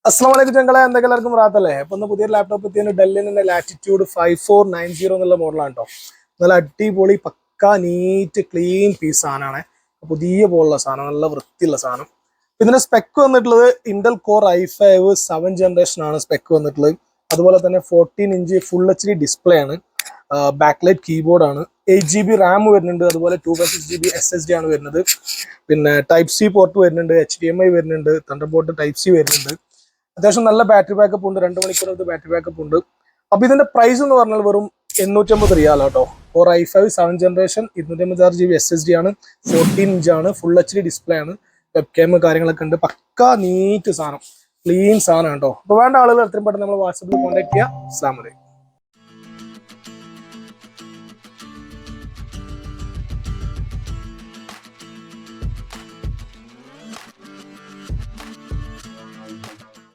അസ്സലാമലൈക്കും ചങ്കളെ, എന്തൊക്കെ എല്ലാവർക്കും റാത്തല്ലേ? അപ്പൊ ഒന്ന് പുതിയൊരു ലാപ്ടോപ്പ് എത്തിയ ഡെല്ലിന്റെ ലാറ്റിറ്റ്യൂഡ് 5490 എന്നുള്ള മോഡലാണ് കേട്ടോ. നല്ല അടിപൊളി പക്ക നീറ്റ് ക്ലീൻ പീസ് സാധനമാണ്. പുതിയ പോലുള്ള സാധനം, നല്ല വൃത്തിയുള്ള സാധനം. ഇതിന്റെ സ്പെക്ക് വന്നിട്ടുള്ളത് Intel core i5 7th generation ആണ് സ്പെക്ക് വന്നിട്ടുള്ളത്. അതുപോലെ തന്നെ 14 ഇഞ്ച് ഫുൾ HD ഡിസ്പ്ലേ ആണ്. ബാക്ക് ലൈറ്റ് കീബോർഡ് ആണ്. 8GB റാം വരുന്നുണ്ട്. അതുപോലെ 256GB SSD ആണ് വരുന്നത്. പിന്നെ ടൈപ്പ് സി പോർട്ട് വരുന്നുണ്ട്, HDMI വരുന്നുണ്ട്, തണ്ടർബോൾട്ട് ടൈപ്പ് സി വരുന്നുണ്ട്. അത്യാവശ്യം നല്ല ബാറ്ററി ബാക്കപ്പ് ഉണ്ട്, 2 മണിക്കൂറത്തെ ബാറ്ററി ബാക്കപ്പ് ഉണ്ട്. അപ്പൊ ഇതിന്റെ പ്രൈസ് എന്ന് പറഞ്ഞാൽ വെറും 850 റിയാൽ കേട്ടോ. Core i5 7th generation, 256GB SSD ആണ്, 14 ഇഞ്ച് ആണ്, ഫുൾ HD ഡിസ്പ്ലേ ആണ്, വെബ് ക്യാം കാര്യങ്ങളൊക്കെ ഉണ്ട്. പക്ക നീറ്റ് സാധനം, ക്ലീൻ സാധനം കേട്ടോ. അപ്പൊ വേണ്ട ആളുകൾ എത്രയും പെട്ടെന്ന് നമ്മൾ വാട്സാപ്പിൽ കോൺടാക്ട് ചെയ്യുക. അസ്സലാമു അലൈക്കും.